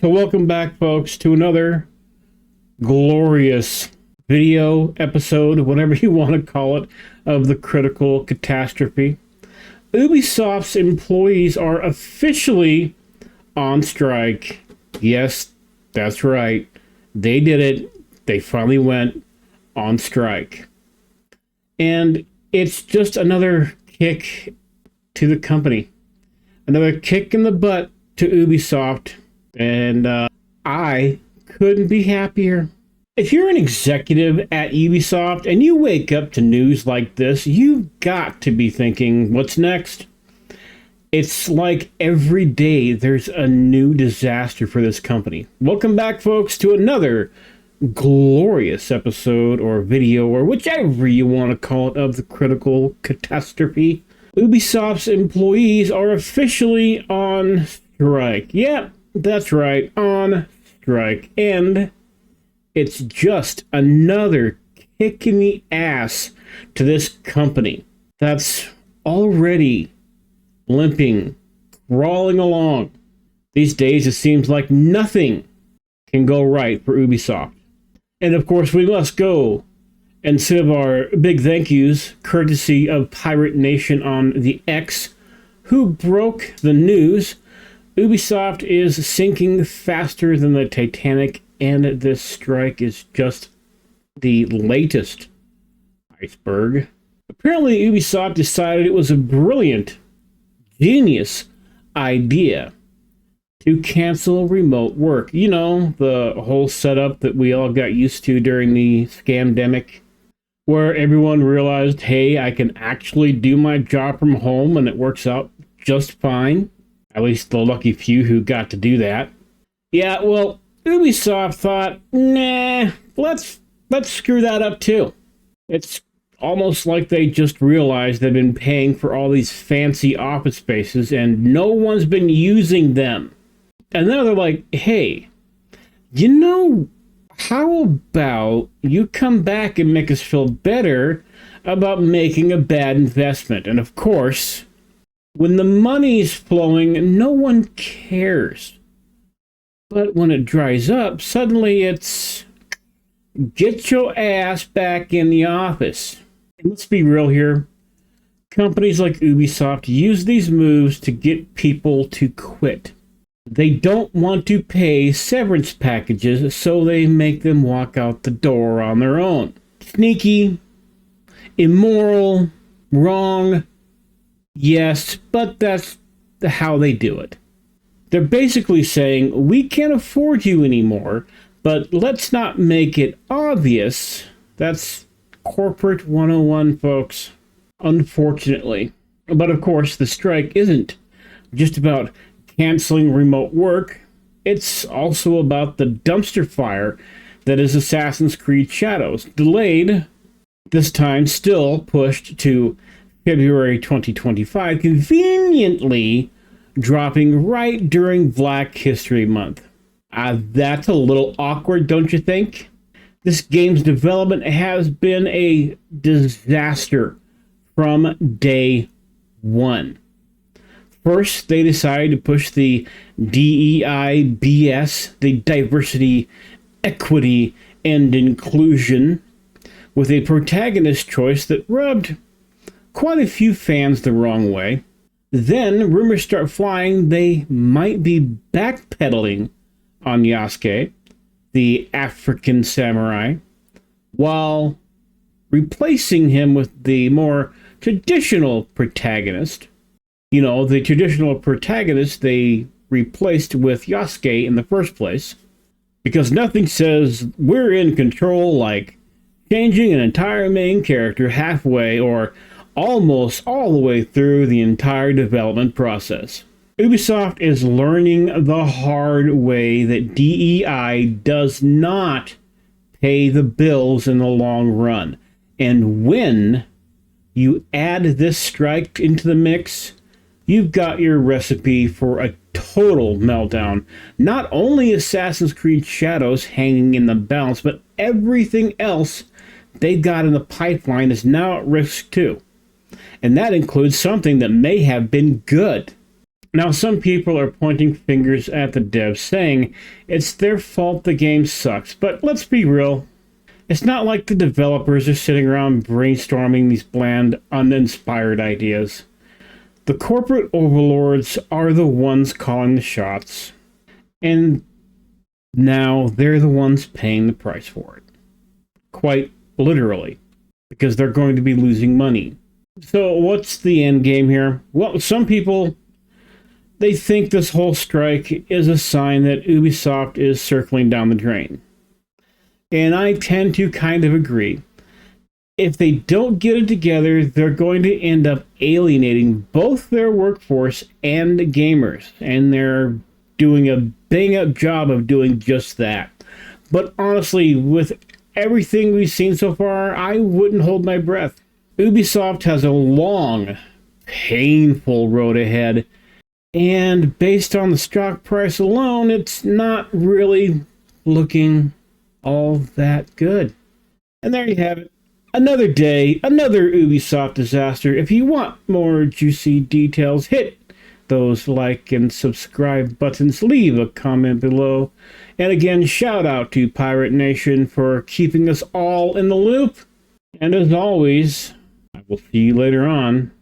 So welcome back, folks, to another glorious video episode, whatever you want to call it, of the Critical Catastrophe. Ubisoft's employees are officially on strike. Yes, that's right. They did it. They finally went on strike. And it's just another kick to the company. Another kick in the butt to Ubisoft. And I couldn't be happier. If you're an executive at Ubisoft and you wake up to news like this, you've got to be thinking, what's next? It's like every day there's a new disaster for this company. Welcome back, folks, to another glorious episode or video or whichever you want to call it of the Critical Catastrophe. Ubisoft's employees are officially on strike. Yep, that's right, on strike. And it's just another kick in the ass to this company that's already limping, crawling along. These days it seems like nothing can go right for Ubisoft. And of course we must go and send our big thank yous, courtesy of Pirate Nation on the X, who broke the news. Ubisoft is sinking faster than the Titanic, and this strike is just the latest iceberg. Apparently, Ubisoft decided it was a brilliant, genius idea to cancel remote work. You know, the whole setup that we all got used to during the scamdemic, where everyone realized, hey, I can actually do my job from home and it works out just fine. At least the lucky few who got to do that. Yeah, well, Ubisoft thought, nah, let's screw that up too. It's almost like they just realized they've been paying for all these fancy office spaces and no one's been using them. And then they're like, hey, you know, how about you come back and make us feel better about making a bad investment? And of course, when the money's flowing, no one cares. But when it dries up, suddenly it's get your ass back in the office. And let's be real here. Companies like Ubisoft use these moves to get people to quit. They don't want to pay severance packages, so they make them walk out the door on their own. Sneaky, immoral, wrong. Yes, but that's how they do it. They're basically saying, we can't afford you anymore, but let's not make it obvious. That's corporate 101, folks. Unfortunately. But of course, the strike isn't just about canceling remote work. It's also about the dumpster fire that is Assassin's Creed Shadows. Delayed, this time still pushed to February 2025, conveniently dropping right during Black History Month. That's a little awkward, don't you think? This game's development has been a disaster from day one. First, they decided to push the DEI BS, the diversity, equity, and inclusion, with a protagonist choice that rubbed quite a few fans the wrong way. Then rumors start flying they might be backpedaling on Yasuke, the African samurai, while replacing him with the more traditional protagonist. You know, the traditional protagonist they replaced with Yasuke in the first place. Because nothing says we're in control like changing an entire main character halfway or almost all the way through the entire development process. Ubisoft is learning the hard way that DEI does not pay the bills in the long run. And when you add this strike into the mix, you've got your recipe for a total meltdown. Not only Assassin's Creed Shadows hanging in the balance, but everything else they've got in the pipeline is now at risk too. And that includes something that may have been good. Now, some people are pointing fingers at the devs, saying it's their fault the game sucks. But let's be real. It's not like the developers are sitting around brainstorming these bland, uninspired ideas. The corporate overlords are the ones calling the shots. And now they're the ones paying the price for it. Quite literally. Because they're going to be losing money. So what's the end game here? Well, some people, they think this whole strike is a sign that Ubisoft is circling down the drain. And I tend to kind of agree. If they don't get it together, they're going to end up alienating both their workforce and the gamers. And they're doing a bang-up job of doing just that. But honestly, with everything we've seen so far, I wouldn't hold my breath. Ubisoft has a long, painful road ahead. And based on the stock price alone, it's not really looking all that good. And there you have it. Another day, another Ubisoft disaster. If you want more juicy details, hit those like and subscribe buttons. Leave a comment below. And again, shout out to Pirate Nation for keeping us all in the loop. And as always, I will see you later on.